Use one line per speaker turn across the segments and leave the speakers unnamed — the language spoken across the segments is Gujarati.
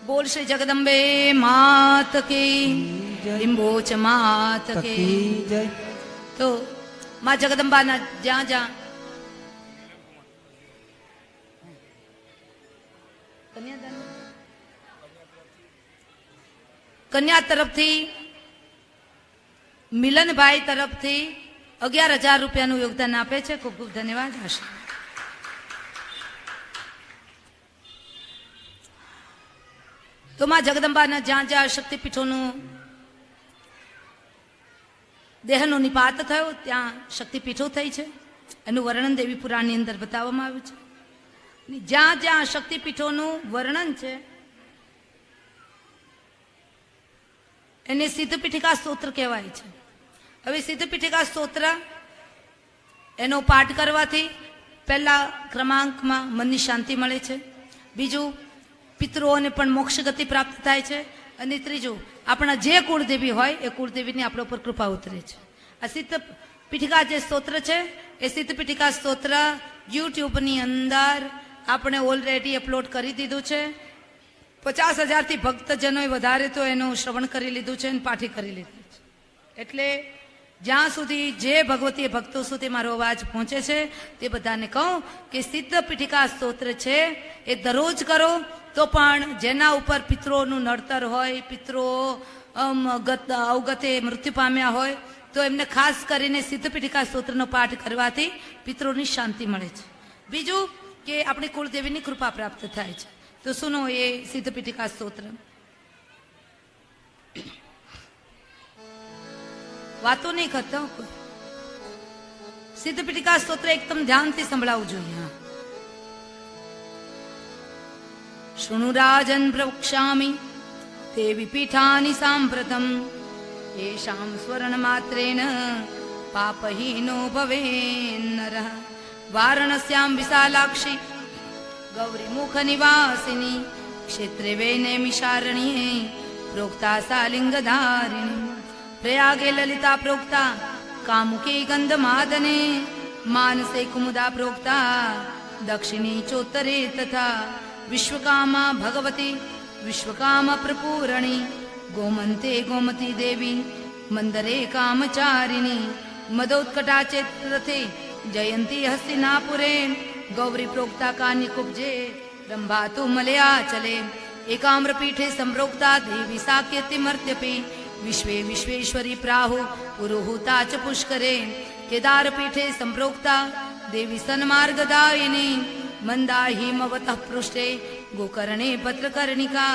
બોલ શ્રી જગદંબે માત કી લિંબોચ માત કી
જય.
તો માં જગદંબાના જ્યાં જ્યાં કન્યા તરફથી મિલનભાઈ તરફથી 11,000 રૂપિયાનું યોગદાન આપે છે. ખૂબ ખૂબ ધન્યવાદ. હશે તો માં જગદંબાના જ્યાં જ્યાં શક્તિપીઠોનું દેહનો નિપાત થયો ત્યાં શક્તિપીઠો થઈ છે. એનું વર્ણન દેવી પુરાણની અંદર બતાવવામાં આવ્યું છે. જ્યાં જ્યાં શક્તિપીઠોનું વર્ણન છે એને સિદ્ધપીઠિકા સ્તોત્ર કહેવાય છે. હવે સિદ્ધપીઠિકા સ્તોત્ર એનો પાઠ કરવાથી પહેલા ક્રમાંકમાં મનની શાંતિ મળે છે, બીજું પિતૃઓને પણ મોક્ષ ગતિ પ્રાપ્ત થાય છે, અને ત્રીજું આપણા જે કુળદેવી હોય એ કુળદેવીની આપણા ઉપર કૃપા ઉતરે છે. આ સિદ્ધપીઠિકા જે સ્તોત્ર છે એ સિદ્ધપીઠિકા સ્તોત્ર યુટ્યુબની અંદર આપણે ઓલરેડી અપલોડ કરી દીધું છે. 50,000થી ભક્તજનોએ વધારે તો એનું શ્રવણ કરી લીધું છે અને પાઠી કરી લીધું છે. એટલે જ્યાં સુધી જે ભગવતી ભક્તો સુધી મારો અવાજ પહોંચે છે તે બધાને કહું કે સિદ્ધપીઠિકા સ્તોત્ર છે એ દરરોજ કરો તો પણ જેના ઉપર પિતૃઓનું નડતર હોય, પિતૃઓ અવગતે મૃત્યુ પામ્યા હોય તો એમને ખાસ કરીને સિદ્ધપીઠિકા સ્તોત્રનો પાઠ કરવાથી પિતૃઓની શાંતિ મળે છે. બીજું કે આપણી કુળદેવીની કૃપા પ્રાપ્ત થાય છે. તો સુનો એ સિદ્ધપીઠિકા સ્તોત્ર. વાતો નહીં કરતા કોઈ. સિદ્ધપીઠિકા સ્તોત્ર એકદમ ધ્યાનથી સંભળાવવું જોઈએ. શૃણુ રાજન પ્રવક્ષ્યામિ દેવી પીઠાની સાંપ્રતમ येषां स्वर्ण मात्रेण पापहीनो भवेन् नरः. वाराणस्यां विशालाक्षी गौरी मुख निवासिनी क्षेत्रे वैनैमिषारण्ये प्रोक्ता सा लिंगधारिणी. प्रयागे ललिता प्रोक्ता कामुके गंधमादने मानसे कुमुदा प्रोक्ता दक्षिणी चोत्तरे तथा. विश्वकामा भगवती विश्वकामा प्रपूरणी गोमन्ते गोमती देवी मंदरे कामचारिणी. मदोत्कटाचे रथे जयंती हस्तिनापुरे गौरी प्रोक्ता कान्यकुब्जे रंभातु मलयाचले. एकाम्रपीठे संप्रोक्ता देवी साक्यतिमर्त्यपि विश्वे विश्वेश्वरी प्राहु पुरोहुता च पुष्करे. केदारपीठे संप्रोक्ता देवी सन्मार्गदायिनी मंदाहिमवतः पृष्ठे गोकर्णे पत्रकर्णिका.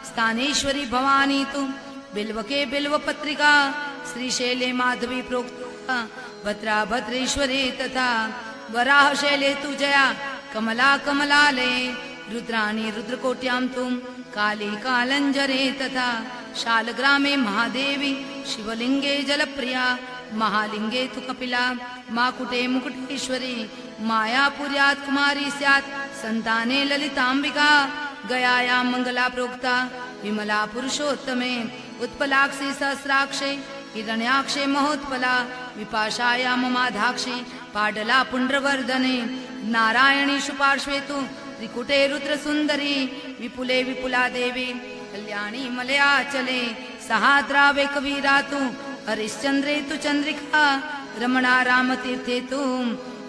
स्थानेश्वरी भवानी तु बिल्वके बिल्वपत्रिका. श्रीशैले माधवी प्रोक्ता भद्रा भद्रेश्वरे तथा. वराह शैले तु जया कमला कमलालये. रुद्राणी रुद्रकोट्यां तुम काली कालंजरे तथा. शालग्रामे महादेवी शिवलिंगे जलप्रिया. महालिंगे तु कपिला माकुटे मुकुटेश्वरी. मायापुर्यात् कुमारी स्यात् संताने ललितांबिका. गयायां मंगला प्रोक्ता विमला पुरुषोत्तमे. उत्पलाक्षी सहस्राक्षे हिरण्याक्षे महोत्पला. विपाशायां ममाधाक्षी पाडला पुण्ड्रवर्धने. नारायणी शुपार्श्वे तु त्रिकुटे रुद्रसुन्दरी. विपुले विपुला देवी कल्याणी मलयाचले. सहाद्रावे कवीरा तु हरिश्चन्द्रे तु चन्द्रिका. रमणा रामतीर्थे तु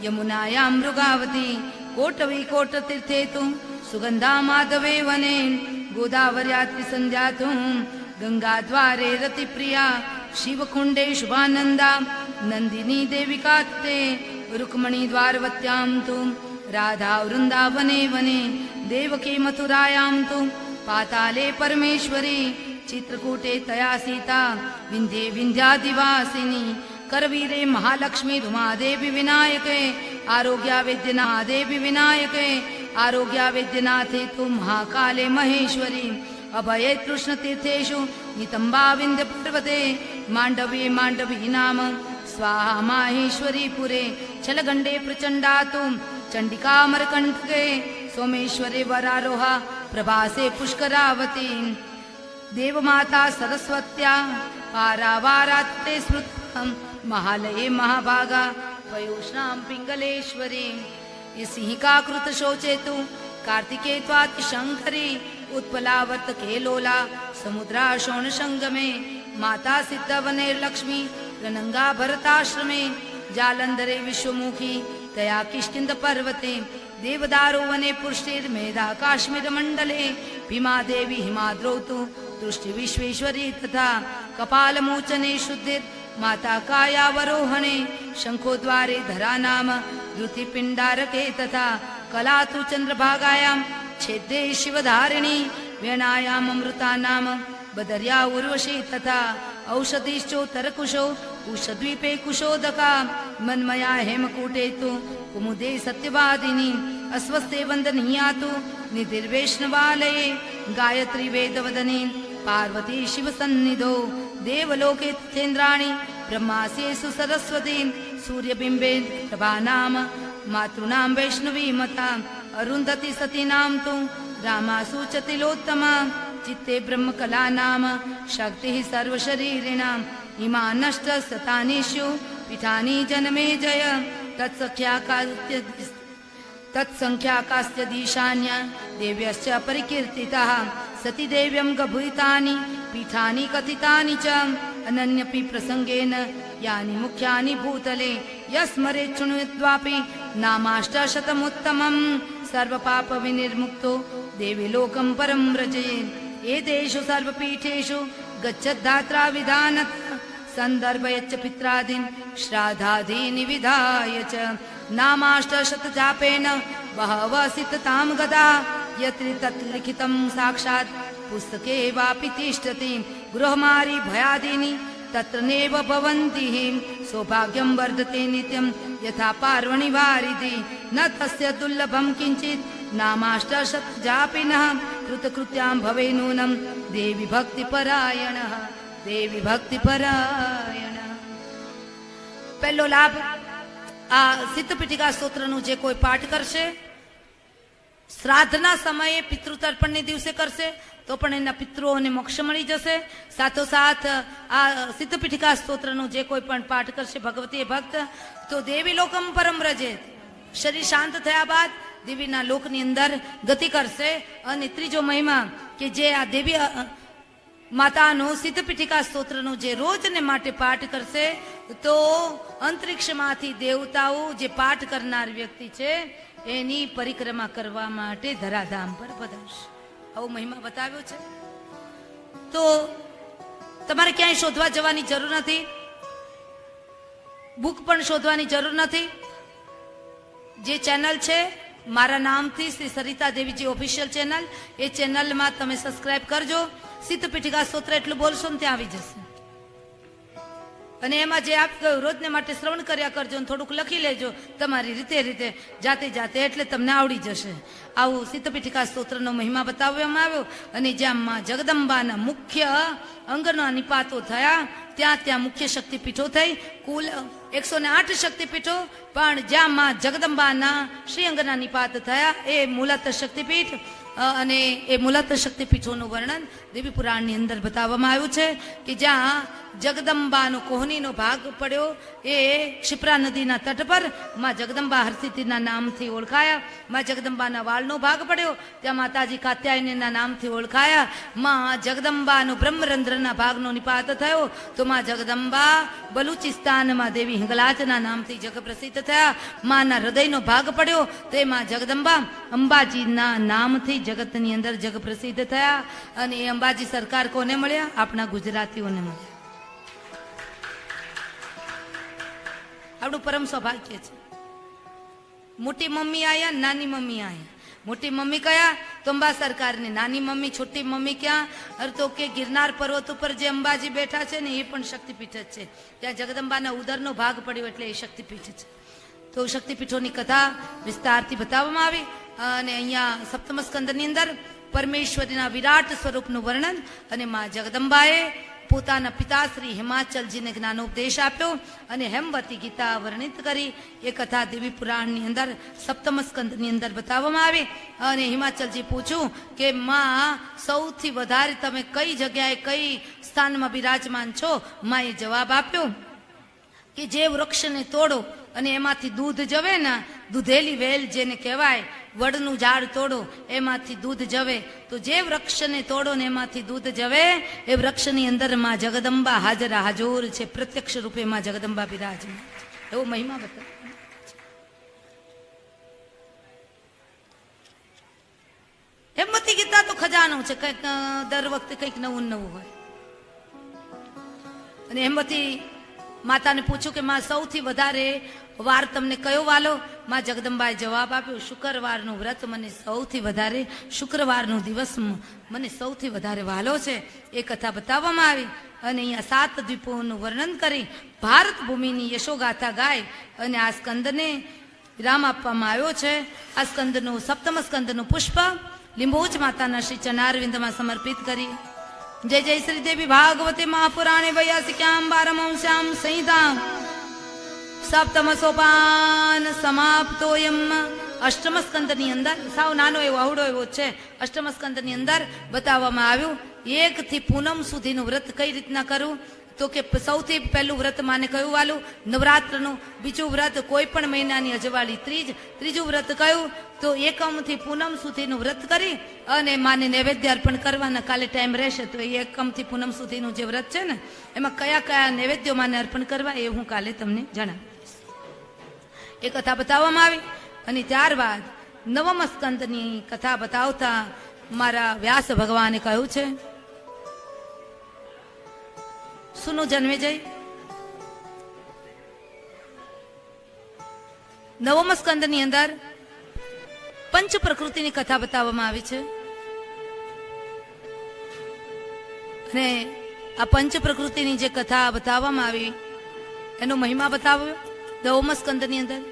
यमुनायां मृगावती. कोटवी कोटतीर्थे तु सुगंधा माधवे वने. गोदावर्या त्रिसंध्या तु गंगाद्वारे रतिप्रिया. शिवकुंडे शुभानंदा नंदिनी देविका ते. रुक्मणी द्वारवत्यां तु राधा वृंदावने वने. देवकी मथुरायां तु पाताले परमेश्वरी. चित्रकूटे तया सीता विंध्ये विंध्यादिवासिनी. करवीरे महालक्ष्मी रुमादेवी विनायके. आरोग्या वेद्यनादेवी विनायके. आरोग्या वेद्यनाथे तु महाकाले महेश्वरी. अभये कृष्णतीर्थेषु नितंबा विंध्य पर्वते. मांडवी मांडवी नाम स्वाहा माहेश्वरी पुरे. छलगंडे प्रचंडा तु चंडिका अमरकंटके. सोमेश्वरे वरारोहा प्रभासे पुष्करावती. देवमाता सरस्वत्या पारावाराते स्मृतं. महालये महाभागा पयोष्णां पिंगलेश्वरी. ये सिंहिका कृत शोचे तु कार्तिके त्वाति शंकरी. उत्पलावर्त केलोला समुद्रा शोण संगमे माता सिद्धवने लक्ष्मी रनंगा भरताश्रमे जालंधरे विश्वमुखी तया किष्किंद पर्वते देवदारो वने पुष्टिर्मेधा काश्मीर मंडले भीमा देवी हिमाद्रौतु दृष्टि विश्वेश्वरी तथा कपालमोचने शुद्धिर माता कायावरोहणे शंखोद्वारे धरा नाम द्रुति पिंडारके तथा कलातु चंद्रभागायां छेदे शिवधारिणी वेणायाम अमृता नाम बदर्या उर्वशी तथा औषधिश्चोत्तरकुशो कुशद्वीपे कुशोदका मन्मया हेमकूटे तु कुमुदे सत्यवादिनी अस्वस्थे वंदनीया तु निधिर्वैष्णवालये गायत्री वेदवदने पार्वती शिवसन्निधौ देवलोके तथेन्द्राणि ब्रह्मास्येषु सरस्वती सूर्यबिम्बे प्रभानाम मातॄणां वैष्णवी मता अरुन्धति सतीनां तु रामासु च तिलोत्तमा चित्ते ब्रह्मकला नाम शक्तिः सर्वशरीरिणाम् इमा नष्ट शतानीषु पीठानि जन्मे जय तत्संख्याकाश्च दिशान्या देव्यश्च परिकीर्तिताः सती देव्यं गभूतानि पीठानि कथितानि च अनन्यपि प्रसंगेन यानि मुख्यानि भूतले यस्मरे शृणुत्वापि नामाष्टशतमुत्तमं सर्वपाप विनिर्मुक्तो देवी लोकं परं व्रजेत् एतेषु सर्वपीठेषु गच्छद्धात्रा विधानत संदर्भयच्च पित्रादीन् श्राद्धादीनि विधाय च नामाष्टशतजापेन बहवः सिद्धतां गता यत्र तत् लिखितं साक्षात् पुस्तके वापि तिष्ठति गृहमारी भयादीनि तत्र नैव भवन्ति सौभाग्यं वर्धते नित्यं यथा पार्वणि वारिधि न तस्य दुर्लभं किञ्चित् नामाष्टशतजापिनः कृतकृत्यां भवे नूनं देवी भक्तिपरायणः देवी भक्तिपरायण। પહેલો લાભ આ સિદ્ધપીઠિકા સ્તોત્રનું જે કોઈ પાઠ કરશે શ્રાદ્ધના સમયે પિતૃતર્પણને દિવસે કરશે તો પણ એના પિતૃઓને મોક્ષ મળી જશે. સાથોસાથ આ સિદ્ધપીઠિકા સ્તોત્રનું જે કોઈ પણ પાઠ કરશે ભગવતી ભક્ત તો દેવી લોકમ પરમ વ્રજે શરીર શાંત થયા બાદ દેવીના લોકની અંદર ગતિ કરશે. અને ત્રીજો મહિમા કે જે આ દેવી માતાનો સિદ્ધપીઠિકા સ્તોત્રનું જે રોજને માટે પાઠ કરશે તો અંતરિક્ષમાંથી દેવતાઓ જે પાઠ કરનાર વ્યક્તિ છે એની પરિક્રમા કરવા માટે ધરાધામ પર પધારશે. આવો મહિમા બતાવ્યો છે. તો તમારે ક્યાંય શોધવા જવાની જરૂર નથી, બુક પણ શોધવાની જરૂર નથી. જે ચેનલ છે મારા નામથી શ્રી સરિતા દેવીજી ઓફિશિયલ ચેનલ, એ ચેનલમાં તમે સબસ્ક્રાઇબ કરજો. સિદ્ધપીઠિકા સ્તોત્ર એટલું બોલશો ને ત્યાં આવી જશે. અને એમાં જે આપ કહ્યું રોજને માટે શ્રવણ કર્યા કરજો અને થોડુંક લખી લેજો તમારી રીતે જાતે જાતે, એટલે તમને આવડી જશે. આવું સિદ્ધપીઠિકા સ્તોત્રનો મહિમા બતાવવામાં આવ્યો. અને જ્યાં માં જગદંબાના મુખ્ય અંગના નિપાતો થયા ત્યાં મુખ્ય શક્તિપીઠો થઈ. કુલ 108 શક્તિપીઠો, પણ જ્યાં માં જગદંબાના શ્રી અંગના નિપાત થયા એ મૂલત શક્તિપીઠ. અને એ મૂલત શક્તિપીઠોનું વર્ણન દેવી પુરાણની અંદર બતાવવામાં આવ્યું છે કે જ્યાં જગદંબાનો કોહનીનો ભાગ પડ્યો એ ક્ષિપ્રા નદીના તટ પર માં જગદંબા હરસિદ્ધિના નામથી ઓળખાયા. માં જગદંબાના વાળનો ભાગ પડ્યો ત્યાં માતાજી કાત્યાયનીના નામથી ઓળખાયા. માં જગદંબાનો બ્રહ્મરંધ્રના ભાગનો નિપાત થયો તો માં જગદંબા બલુચિસ્તાનમાં દેવી હિંગલાજના નામથી જગ પ્રસિદ્ધ થયા. માના હૃદયનો ભાગ પડ્યો તો એમાં જગદંબા અંબાજીના નામથી જગતની અંદર જગ પ્રસિદ્ધ થયા. અને એ અંબાજી સરકાર કોને મળ્યા? આપણા ગુજરાતીઓને મળ્યા. આપણું પરમ સૌભાગ્ય છે. મોટી મમ્મી આયા, નાની મમ્મી આયા. મોટી મમ્મી કયા? તો અંબા સરકારની. નાની મમ્મી, છોટી મમ્મી ક્યાં? અરે તો કે ગિરનાર પર્વત ઉપર જે અંબાજી બેઠા છે ને એ પણ શક્તિપીઠ જ છે. ત્યાં જગદંબાના ઉદરનો ભાગ પડ્યો એટલે એ શક્તિપીઠ છે. તો શક્તિપીઠોની કથા વિસ્તારથી બતાવવામાં આવી. અને અહીંયા સપ્તમ સ્કંદની અંદર પરમેશ્વરીના વિરાટ સ્વરૂપનું વર્ણન અને માં જગદંબાએ પોતાના પિતાશ્રી હિમાચલજીને જ્ઞાનોપદેશ આપ્યો અને હેમવતી ગીતા વર્ણિત કરી. એ કથા દેવી પુરાણની અંદર સપ્તમ સ્કંદની અંદર બતાવવામાં આવી. અને હિમાચલજી પૂછ્યું કે માં સૌથી વધારે તમે કઈ જગ્યાએ કઈ સ્થાનમાં બિરાજમાન છો? માએ જવાબ આપ્યો કે જે વૃક્ષને તોડો અને એમાંથી દૂધ જવે ને, દૂધેલી વેલ જેને કહેવાય, વડનું ઝાડ તોડો એમાંથી દૂધ જવે, તો જે વૃક્ષને તોડો ને એમાંથી દૂધ જવે, એ વૃક્ષની અંદર માં જગદંબા હાજરા હાજોર છે, પ્રત્યક્ષ રૂપે માં જગદંબા બિરાજમાન છે. એવો મહિમા બતાવે. હેમવતી ગીતા તો ખજાનો છે, કંઈક દર વખતે કંઈક નવું નવું હોય. અને હેમવતી માતાને પૂછ્યું કે માં સૌથી વધારે વાર તમને કયો વાલો? માં જગદંબાએ જવાબ આપ્યો, શુક્રવારનું વ્રત મને સૌથી વધારે, શુક્રવારનો દિવસ મને સૌથી વધારે વાલો છે. એ કથા બતાવવામાં આવી અને અહીંયા 7 દ્વીપોનું વર્ણન કરી ભારત ભૂમિની યશોગાથા ગાય અને આ સ્કંદને વિરામ આપવામાં આવ્યો છે. આ સ્કંદનું સપ્તમ સ્કંદનું પુષ્પ લીંબોજ માતાના શ્રી ચરણારવિંદમાં સમર્પિત કરી. જય જય શ્રી દેવી ભાગવતે મહાપુરાણે વૈયાસિક્યામ બારમાંશ્યામ સંહિતામ સપ્તમ સોપાન સમાપ્તોયમ. અષ્ટમ સ્કંદની અંદર સાવ નાનો એવો અવડો એવો છે. અષ્ટમ સ્કંદની અંદર બતાવવામાં આવ્યું 1 થી પૂનમ સુધીનું વ્રત કઈ રીતના કરવું. તો કે સૌથી પહેલું વ્રત માને કયું વાલું? નવરાત્રનું. બીજું વ્રત કોઈ પણ મહિનાની અજવાળી ત્રીજ. ત્રીજું વ્રત કયું? તો એકમ થી પૂનમ સુધીનું વ્રત કરી અને માને નૈવેદ્ય અર્પણ કરવાના. કાલે ટાઈમ રહેશે તો એ એકમ થી પૂનમ સુધીનું જે વ્રત છે ને એમાં કયા કયા નૈવેદ્યો માને અર્પણ કરવા એ હું કાલે તમને જણાવીશ. એ કથા બતાવવામાં આવી અને ત્યારબાદ નવમ સ્કંદની કથા બતાવતા મારા વ્યાસ ભગવાને કહ્યું છે, સુનો જન્મે જય. નવમ સ્કંદની અંદર પંચ પ્રકૃતિની કથા બતાવવામાં આવી છે અને આ પંચ પ્રકૃતિની જે કથા બતાવવામાં આવી એનો મહિમા બતાવ્યો નવમ સ્કંદની અંદર.